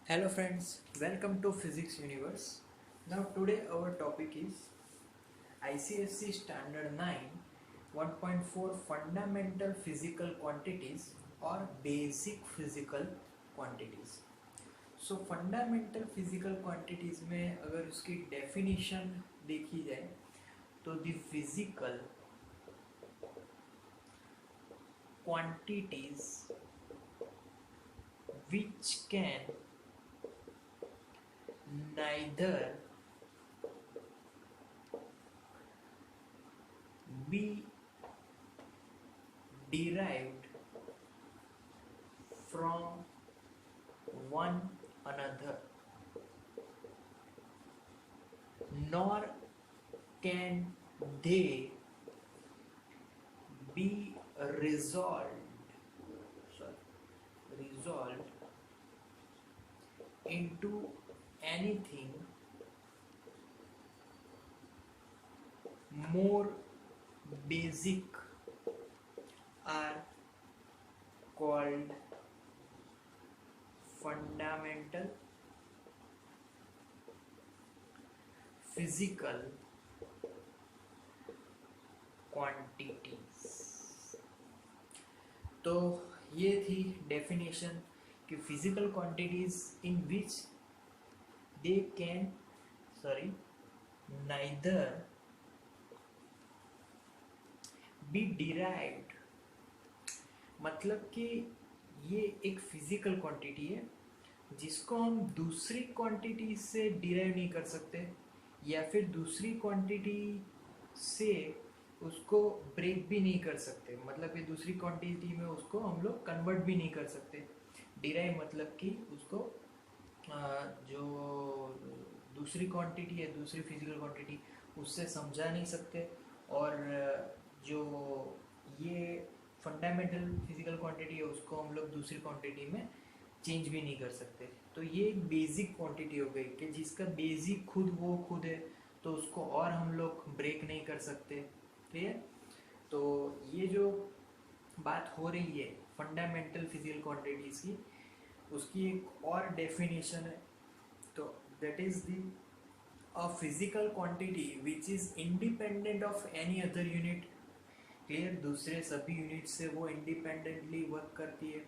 Hello friends, welcome to Physics Universe. Now today our topic is ICSC Standard 9 1.4 Fundamental Physical Quantities or Basic Physical Quantities. So fundamental physical quantities में अगर उसकी definition देखी जाए तो the physical quantities which can neither be derived from one another, nor can they be resolved into anything more basic are called fundamental physical quantities. तो ये थी definition कि physical quantities in which they can neither B derived, मतलब कि ये एक physical quantity है जिसको हम दूसरी क्वांटिटी से डिराइव नहीं कर सकते या फिर दूसरी क्वांटिटी से उसको ब्रेक भी नहीं कर सकते, मतलब कि दूसरी क्वांटिटी में उसको हम लोग कन्वर्ट भी नहीं कर सकते। डिराइव मतलब कि उसको जो दूसरी क्वांटिटी है, दूसरी फिजिकल क्वांटिटी, उससे समझा नहीं सकते। और जो ये फंडामेंटल फिजिकल क्वांटिटी है उसको हम लोग दूसरी क्वांटिटी में चेंज भी नहीं कर सकते। तो ये एक बेसिक क्वांटिटी हो गई कि जिसका बेसिक खुद वो खुद है, तो उसको और हम लोग ब्रेक नहीं कर सकते। क्लियर? तो ये जो बात हो रही है फंडामेंटल फिजिकल क्वांटिटीज की, उसकी एक और डेफिनेशन है। तो that is the a physical quantity which is independent of any other unit. Clear? दूसरे सभी यूनिट से वो इंडिपेंडेंटली वर्क करती है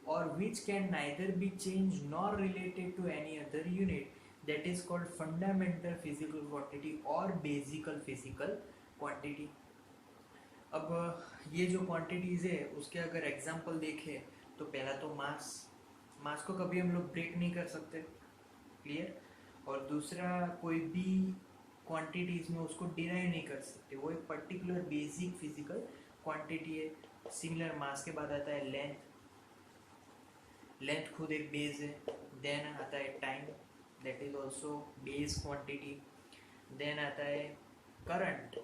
और which can neither be change nor related to any other unit, that is called fundamental physical quantity और basical physical quantity. अब ये जो क्वांटिटीज़ है उसके अगर एग्जांपल देखें तो पहला तो मास, मास को कभी हम लोग ब्रेक नहीं कर सकते। क्लियर? और दूसरा कोई भी क्वांटिटीज़ में उसको डिराइव नहीं कर सकते, वो एक पर्टिकुलर बेसिक फिजिकल क्वांटिटी है। सिमिलर मास के बाद आता है लेंथ, लेंथ खुद एक बेस है। देन आता है time, that is also base quantity. Then आता है current,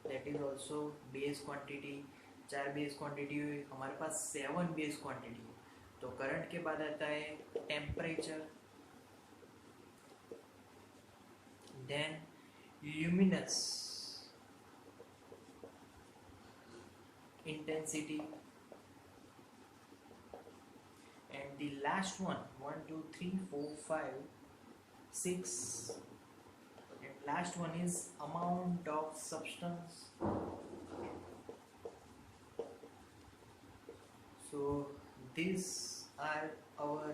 that is also base quantity. चार बेस क्वांटिटी हुई हमारे पास, 7 बेस क्वांटिटी। तो करंट के बाद आता है temperature, then luminous intensity, and the last one 1 2 3 4 5 6, and last one is amount of substance. So these are our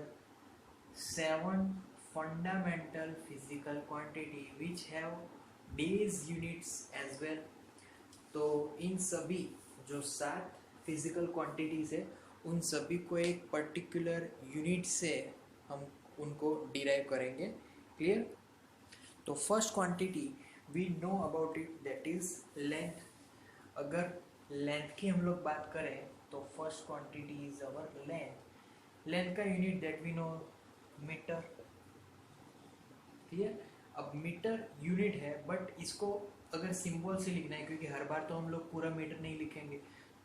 7 fundamental physical quantity which have base units as well. तो इन सभी जो 7 physical quantities है उन सभी को एक पर्टिकुलर यूनिट से हम उनको डिराइव करेंगे। क्लियर? तो first quantity we know about it, that is length. अगर लेंथ की हम लोग बात करें तो first quantity is our length. Length का unit that we know metre. Clear? अब मीटर यूनिट है बट इसको अगर सिंबल से लिखना है, क्योंकि हर बार तो हम लोग पूरा मीटर नहीं लिखेंगे,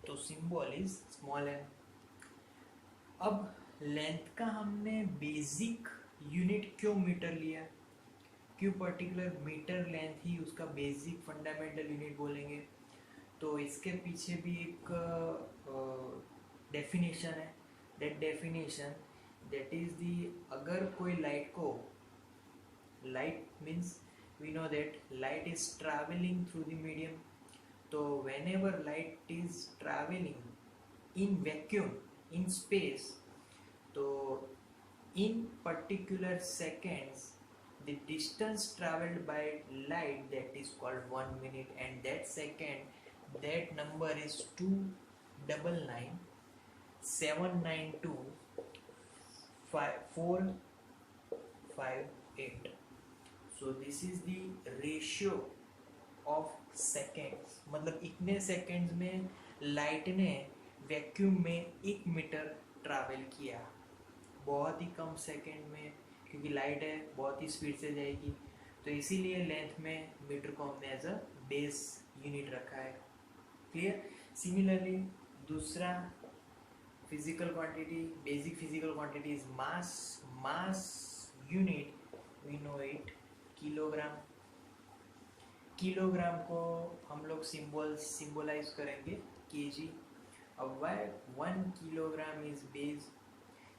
तो सिंबल इज स्मॉल एन। अब लेंथ का हमने बेसिक यूनिट क्यों मीटर लिया, क्यों पर्टिकुलर मीटर लेंथ ही उसका बेसिक फंडामेंटल यूनिट बोलेंगे, तो इसके पीछे भी एक डेफिनेशन है। That definition that is the, अगर कोई लाइट को, light means we know that light is travelling through the medium, तो whenever light is traveling in vacuum in space, तो in particular seconds the distance traveled by light, that is called 1 minute, and that second, that number is 299,792,458. so this is the ratio of seconds, मतलब इतने seconds में light ने vacuum में 1 metre travel किया, बहुत ही कम second में, क्योंकि light है बहुत ही स्पीड से जाएगी, तो इसीलिए लेंथ में मीटर को हमने एज अ बेस यूनिट रखा है। क्लियर। सिमिलरली दूसरा physical quantity, basic physical quantity is mass. Mass unit we know it kilogram. Kilogram को हम लोग सिंबलाइज करेंगे केजी। अब why 1 kilogram is base,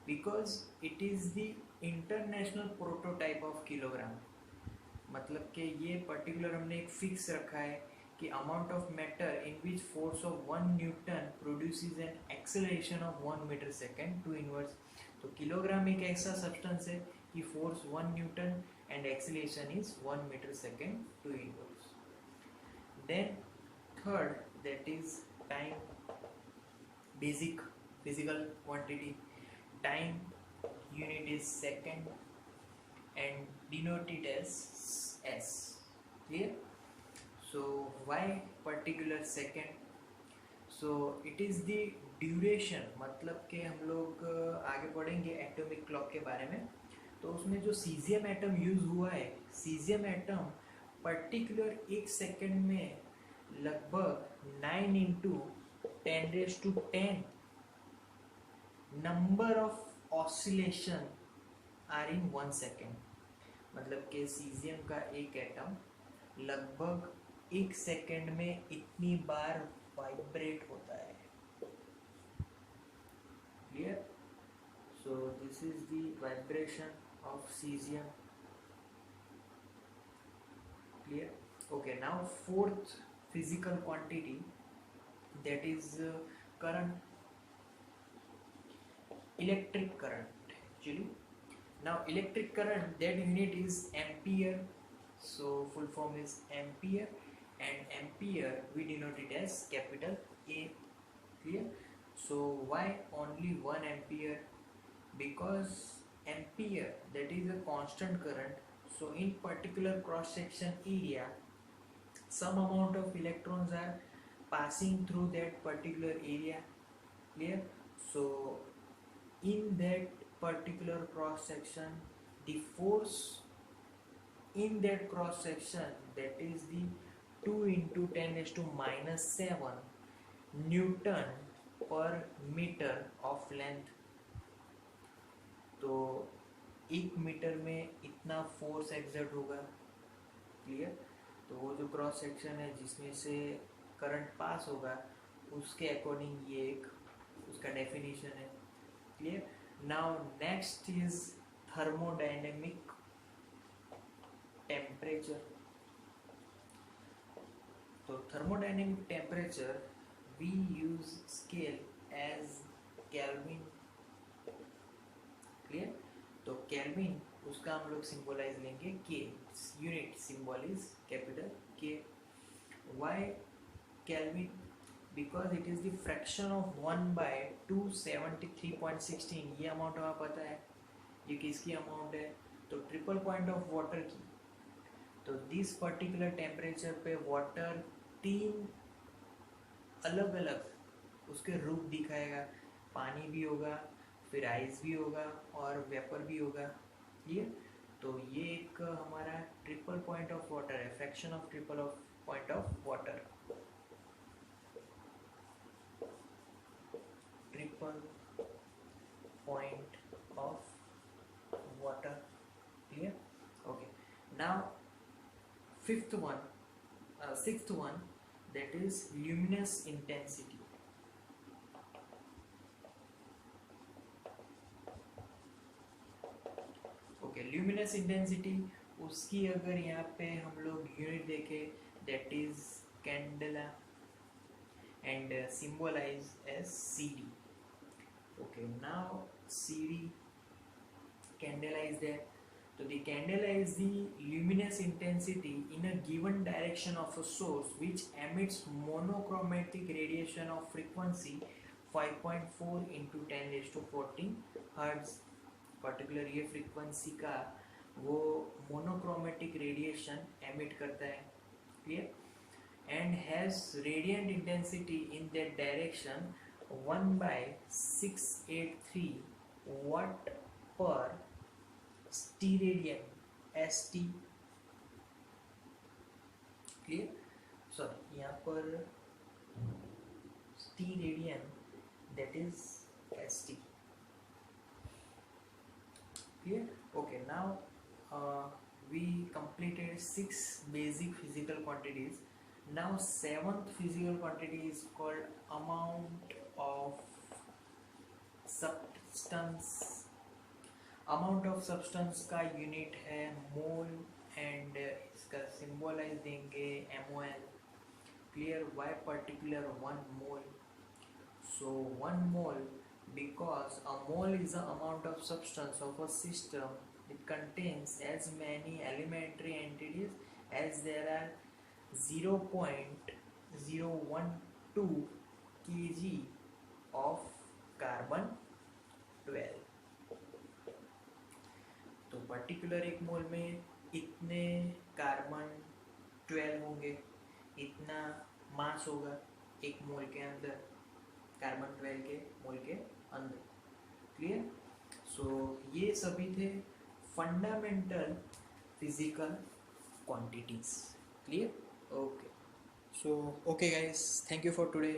because it is the international prototype of kilogram, मतलब कि ये पर्टिकुलर हमने एक फिक्स रखा है कि amount of matter in which force of 1 newton produces an acceleration of 1 metre second two inverse. तो किलोग्राम एक ऐसा सब्सटेंस है कि force 1 newton and acceleration is 1 metre second two inverse. Then third, that is time, basic physical quantity. Time unit is second and denoted as s. Clear? So why particular second? So it is the duration, मतलब कि हम लोग आगे पढ़ेंगे atomic clock के बारे में, तो उसमें जो सीजियम एटम यूज हुआ है, सीजियम एटम पर्टिकुलर 1 सेकेंड में लगभग 9 into 10⁻10 number of oscillation are in 1 second. मतलब कि सीजियम का एक एटम लगभग 1 सेकेंड में इतनी बार वाइब्रेट होता है। Clear? So this is the vibration of caesium. Clear? Okay, now fourth physical quantity, that is current, electric current actually. Now electric current, that unit is ampere, so full form is ampere, and ampere we denote it as capital A. Clear? So why only 1 ampere? Because ampere, that is a constant current, so in particular cross section area some amount of electrons are passing through that particular area. Clear? So in that particular cross section, the force in that cross section, that is the 2 into 10⁻⁻7 Newton per meter of length. तो 1 metre में इतना force exert होगा। Clear? तो वो जो cross section है जिसमें से करंट पास होगा, उसके अकॉर्डिंग ये एक उसका डेफिनेशन है। Clear? Now next is thermodynamic temperature. तो thermodynamic temperature we use scale as Kelvin. Clear? तो केल्विन, उसका हम लोग सिंबलाइज लेंगे K, unit symbol is capital K. Why Kelvin? Because it is the fraction of 1/273.16। ये amount हमें पता है, ये किसकी अमाउंट है? तो ट्रिपल पॉइंट ऑफ वाटर की। तो दिस पर्टिकुलर टेम्परेचर पे वाटर 3 अलग अलग उसके रूप दिखाएगा, पानी भी होगा, फिर आइस भी होगा और वेपर भी होगा। क्लियर? तो ये एक हमारा ट्रिपल पॉइंट ऑफ वाटर है, fraction of triple of point of water, triple point of water. Clear? Okay, now sixth one, that is luminous intensity. Luminous intensity, उसकी अगर यहाँ पे हम लोग यूनिट देखें, that is candela and symbolise as CD. Okay, now CD, candela is there. So the candela is the luminous intensity in a given direction of a source which emits monochromatic radiation of frequency 5.4 into 10 raised to 14 hertz. Particular ये frequency का वो monochromatic radiation emit करता है. Clear? And has radiant intensity in that direction 1 by 683 watt per steradian, ST. Clear? Sorry, यहाँ पर steradian, that is ST. Clear? Okay, now we completed 6 basic physical quantities. Now 7th physical quantity is called amount of substance. amount of substance का unit है mole and इसका symbolize देंगे MOL. Clear? Y particular 1 mole? So 1 mole, because a mole is the amount of substance of a system. It contains as many elementary entities as there are 0.012 kg of carbon 12. तो particular एक मोल में इतने carbon 12 होंगे, इतना मास होगा एक मोल के अंदर, कार्बन 12 के मोल के अंदर. क्लियर? सो ये सभी थे fundamental physical quantities. Clear? Okay. So okay guys, thank you for today.